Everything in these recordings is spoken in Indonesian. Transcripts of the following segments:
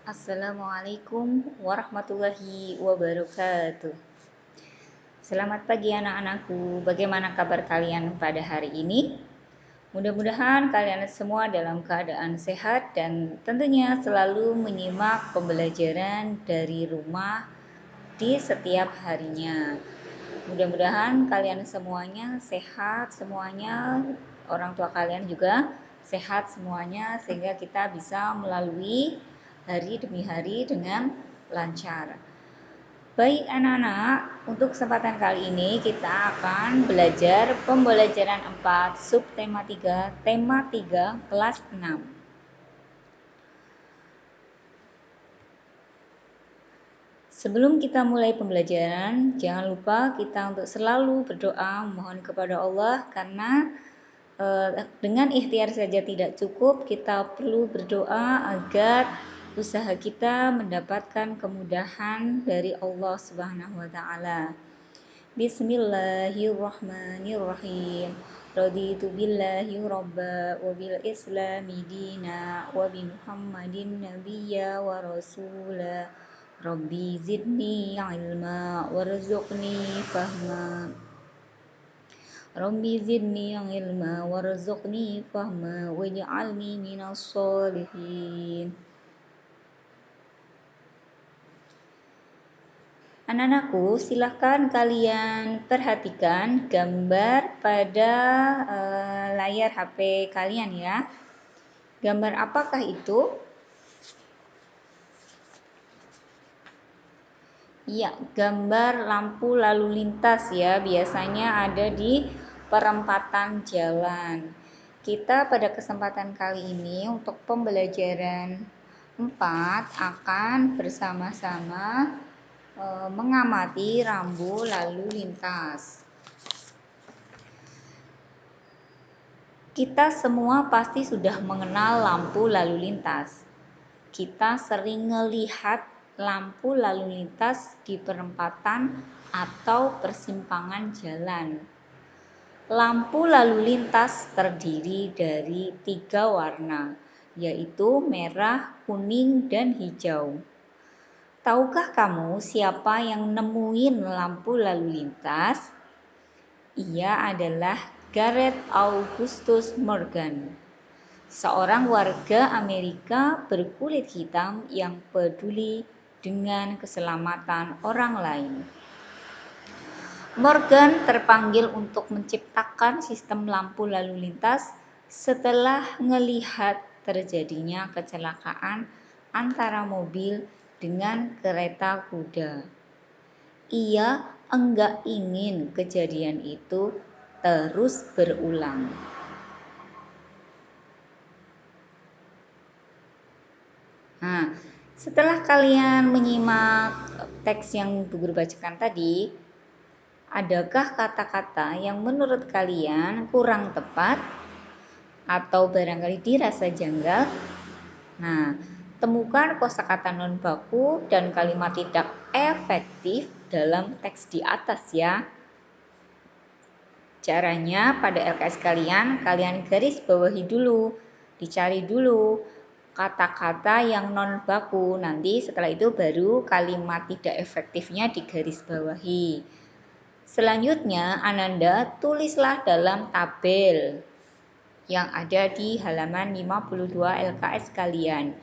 Assalamualaikum warahmatullahi wabarakatuh. Selamat pagi anak-anakku. Bagaimana kabar kalian pada hari ini? Mudah-mudahan kalian semua dalam keadaan sehat dan tentunya selalu menyimak pembelajaran dari rumah di setiap harinya. Mudah-mudahan kalian semuanya sehat semuanya, orang tua kalian juga sehat semuanya sehingga kita bisa melalui hari demi hari dengan lancar. Baik anak-anak, untuk kesempatan kali ini kita akan belajar pembelajaran 4 subtema 3 tema 3 kelas 6. Sebelum kita mulai pembelajaran, jangan lupa kita untuk selalu berdoa mohon kepada Allah karena dengan ikhtiar saja tidak cukup, kita perlu berdoa agar usaha kita mendapatkan kemudahan dari Allah Subhanahu wa taala. Bismillahirrahmanirrahim. Raditu billahi rabba wa bil islami dina wa bi Muhammadin nabiyya wa rasula. Rabbi zidni ilma warzuqni fahma. Rabbi zidni ilma warzuqni fahma waj'alni minas sholihin. Anak-anakku, silahkan kalian perhatikan gambar pada layar HP kalian ya. Gambar apakah itu? Iya, gambar lampu lalu lintas ya, biasanya ada di perempatan jalan. Kita pada kesempatan kali ini untuk pembelajaran 4 akan bersama-sama mengamati rambu lalu lintas. Kita semua pasti sudah mengenal lampu lalu lintas. Kita sering melihat lampu lalu lintas di perempatan atau persimpangan jalan. Lampu lalu lintas terdiri dari 3 warna, yaitu merah, kuning, dan hijau. Tahukah kamu siapa yang nemuin lampu lalu lintas? Ia adalah Gareth Augustus Morgan, seorang warga Amerika berkulit hitam yang peduli dengan keselamatan orang lain. Morgan terpanggil untuk menciptakan sistem lampu lalu lintas setelah melihat terjadinya kecelakaan antara mobil dengan kereta kuda. Ia enggak ingin kejadian itu terus berulang. Nah, setelah kalian menyimak teks yang guru bacakan tadi, adakah kata-kata yang menurut kalian kurang tepat atau barangkali dirasa janggal? Nah, temukan kosakata non baku dan kalimat tidak efektif dalam teks di atas ya. Caranya pada LKS kalian garis bawahi dulu, dicari dulu kata-kata yang non baku. Nanti setelah itu baru kalimat tidak efektifnya digaris bawahi. Selanjutnya Ananda tulislah dalam tabel yang ada di halaman 52 LKS kalian.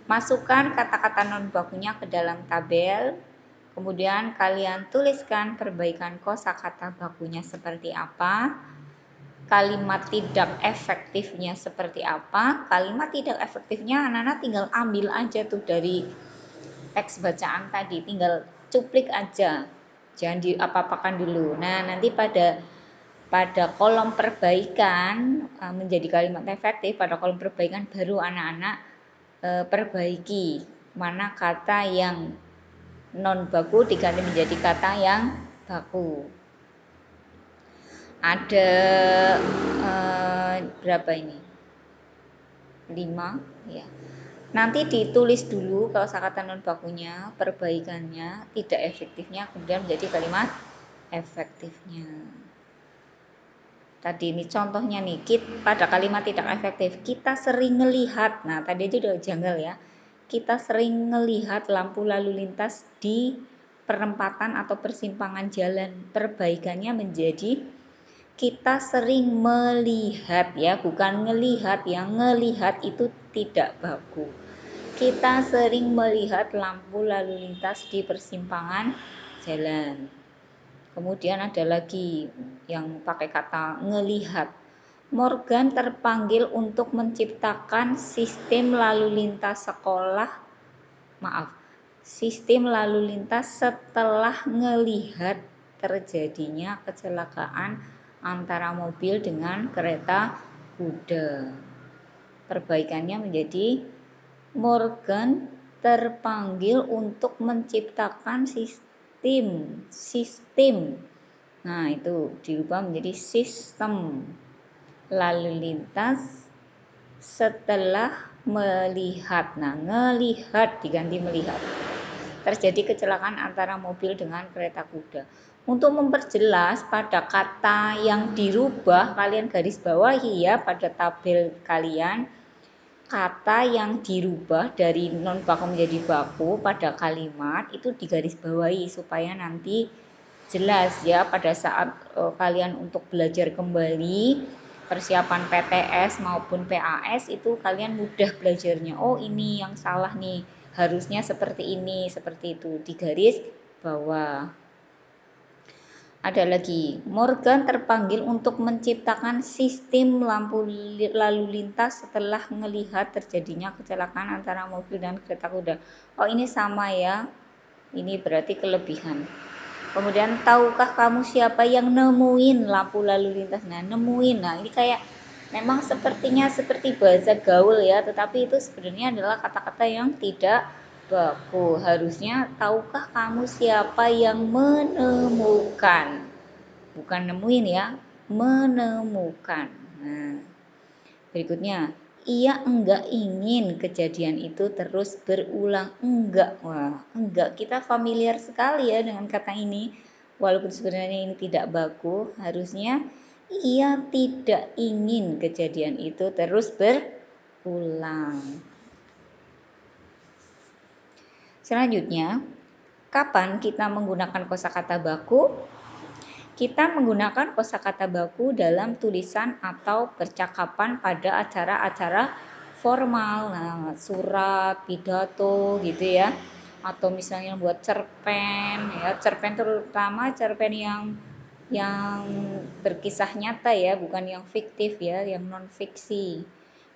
Masukkan kata-kata non bakunya ke dalam tabel. Kemudian kalian tuliskan perbaikan kosakata bakunya seperti apa, kalimat tidak efektifnya seperti apa. Kalimat tidak efektifnya anak-anak tinggal ambil aja tuh dari teks bacaan tadi, tinggal cuplik aja, jangan diapa-apakan dulu. Nah, nanti pada kolom perbaikan menjadi kalimat efektif, pada kolom perbaikan baru anak-anak perbaiki mana kata yang non baku diganti menjadi kata yang baku. Ada berapa ini? 5 ya. Nanti ditulis dulu kosakata non bakunya, perbaikannya, tidak efektifnya, kemudian menjadi kalimat efektifnya. Tadi ini contohnya nih, pada kalimat tidak efektif kita sering melihat. Nah, tadi itu udah janggal ya. kita sering melihat lampu lalu lintas di perempatan atau persimpangan jalan. Perbaikannya menjadi kita sering melihat ya, bukan ngelihat. Yang ngelihat itu tidak bagus. Kita sering melihat lampu lalu lintas di persimpangan jalan. Kemudian ada lagi yang pakai kata ngelihat. Morgan terpanggil untuk menciptakan sistem lalu lintas setelah ngelihat terjadinya kecelakaan antara mobil dengan kereta kuda. Perbaikannya menjadi Morgan terpanggil untuk menciptakan sistem. Nah, itu dirubah menjadi sistem lalu lintas setelah melihat. Nah, ngelihat diganti melihat. Terjadi kecelakaan antara mobil dengan kereta kuda. Untuk memperjelas pada kata yang dirubah, kalian garis bawahi ya pada tabel kalian. Kata yang dirubah dari non baku menjadi baku pada kalimat itu digarisbawahi supaya nanti jelas ya pada saat kalian untuk belajar kembali persiapan PTS maupun PAS itu kalian mudah belajarnya. Oh, ini yang salah nih, harusnya seperti ini, seperti itu, digaris bawah. Ada lagi, Morgan terpanggil untuk menciptakan sistem lampu lalu lintas setelah melihat terjadinya kecelakaan antara mobil dan kereta kuda. Oh, ini sama ya, ini berarti kelebihan. Kemudian, tahukah kamu siapa yang nemuin lampu lalu lintas? Nah, nemuin, nah ini kayak memang sepertinya seperti bahasa gaul ya, tetapi itu sebenarnya adalah kata-kata yang tidak baku. Harusnya tahukah kamu siapa yang menemukan, bukan nemuin ya, menemukan. Nah, berikutnya, ia enggak ingin kejadian itu terus berulang. Enggak, wah, enggak, kita familiar sekali ya dengan kata ini. Walaupun sebenarnya ini tidak baku, harusnya ia tidak ingin kejadian itu terus berulang. Selanjutnya, kapan kita menggunakan kosakata baku? Kita menggunakan kosakata baku dalam tulisan atau percakapan pada acara-acara formal, nah, surat, pidato gitu ya, atau misalnya buat cerpen ya, cerpen terutama cerpen yang berkisah nyata ya, bukan yang fiktif ya, yang non fiksi.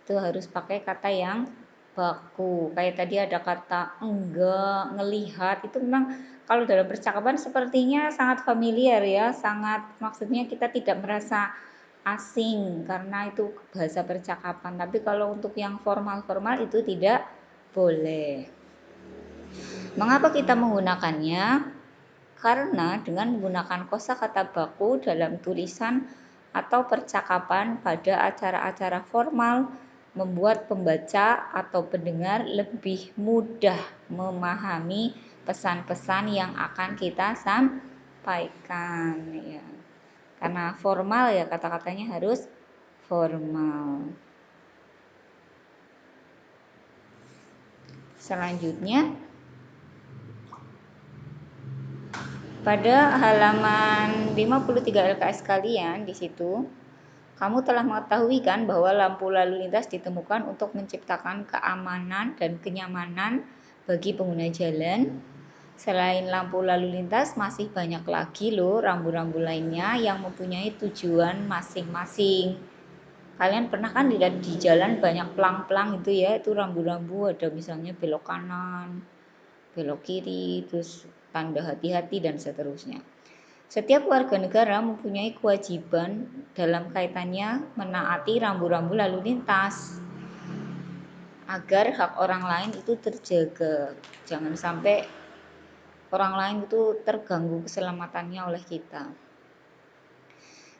Itu harus pakai kata yang baku. Kayak tadi ada kata enggak, ngelihat, itu memang kalau dalam percakapan sepertinya sangat familiar ya, sangat, maksudnya kita tidak merasa asing karena itu bahasa percakapan. Tapi kalau untuk yang formal-formal itu tidak boleh. Mengapa kita menggunakannya? Karena dengan menggunakan kosakata baku dalam tulisan atau percakapan pada acara-acara formal membuat pembaca atau pendengar lebih mudah memahami pesan-pesan yang akan kita sampaikan ya. Karena formal ya, kata-katanya harus formal. Selanjutnya, pada halaman 53 LKS kalian di situ, kamu telah mengetahui kan bahwa lampu lalu lintas ditemukan untuk menciptakan keamanan dan kenyamanan bagi pengguna jalan. Selain lampu lalu lintas, masih banyak lagi loh rambu-rambu lainnya yang mempunyai tujuan masing-masing. Kalian pernah kan lihat di jalan banyak pelang-pelang itu ya, itu rambu-rambu, ada misalnya belok kanan, belok kiri, terus tanda hati-hati dan seterusnya. Setiap warga negara mempunyai kewajiban dalam kaitannya menaati rambu-rambu lalu lintas agar hak orang lain itu terjaga. Jangan sampai orang lain itu terganggu keselamatannya oleh kita.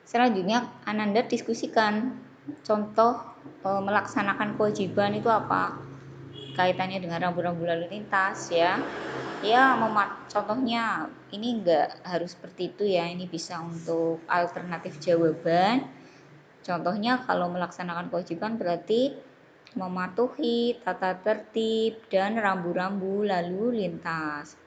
Selanjutnya, Ananda diskusikan contoh melaksanakan kewajiban itu apa? Kaitannya dengan rambu-rambu lalu lintas ya. Ya, contohnya ini enggak harus seperti itu ya, ini bisa untuk alternatif jawaban. Contohnya kalau melaksanakan kewajiban berarti mematuhi tata tertib dan rambu-rambu lalu lintas.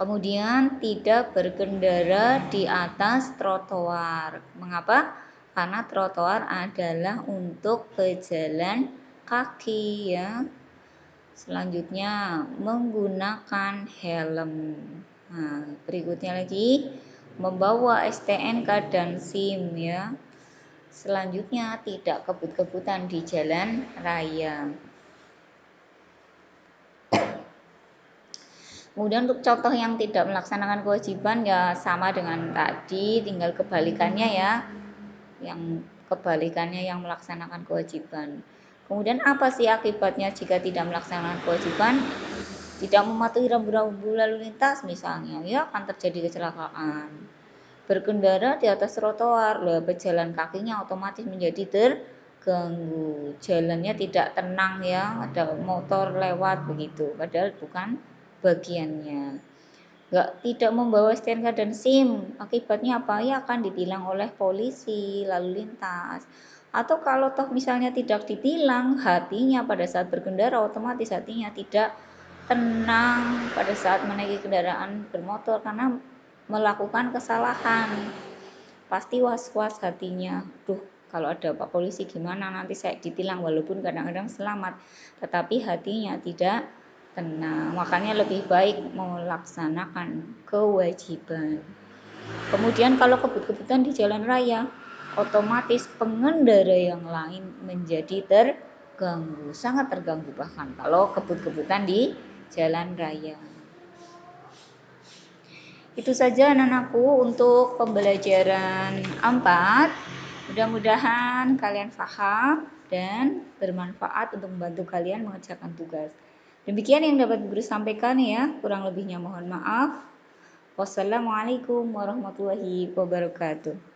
Kemudian tidak berkendara di atas trotoar. Mengapa? Karena trotoar adalah untuk pejalan kaki ya. Selanjutnya menggunakan helm. Nah, berikutnya lagi membawa STNK dan SIM ya. Selanjutnya tidak kebut-kebutan di jalan raya. Kemudian untuk contoh yang tidak melaksanakan kewajiban ya sama dengan tadi, tinggal kebalikannya ya. Yang kebalikannya yang melaksanakan kewajiban. Kemudian apa sih akibatnya jika tidak melaksanakan kewajiban? Tidak mematuhi rambu-rambu lalu lintas misalnya, ya akan terjadi kecelakaan. Berkendara di atas trotoar, pejalan kakinya otomatis menjadi terganggu. Jalannya tidak tenang ya, ada motor lewat begitu, padahal bukan bagiannya. Tidak membawa STNK dan SIM, akibatnya apa? Ya akan ditilang oleh polisi lalu lintas. Atau kalau toh misalnya tidak ditilang, hatinya pada saat berkendara otomatis hatinya tidak tenang pada saat menaiki kendaraan bermotor karena melakukan kesalahan. Pasti was-was hatinya. Duh, kalau ada Pak Polisi gimana nanti saya ditilang, walaupun kadang-kadang selamat, tetapi hatinya tidak tenang. Makanya lebih baik melaksanakan kewajiban. Kemudian kalau kebut-kebutan di jalan raya, otomatis pengendara yang lain menjadi terganggu, sangat terganggu bahkan kalau kebut-kebutan di jalan raya. Itu saja anak-anakku untuk pembelajaran 4. Mudah-mudahan kalian paham dan bermanfaat untuk membantu kalian mengerjakan tugas. Demikian yang dapat guru sampaikan ya, kurang lebihnya mohon maaf. Wassalamualaikum warahmatullahi wabarakatuh.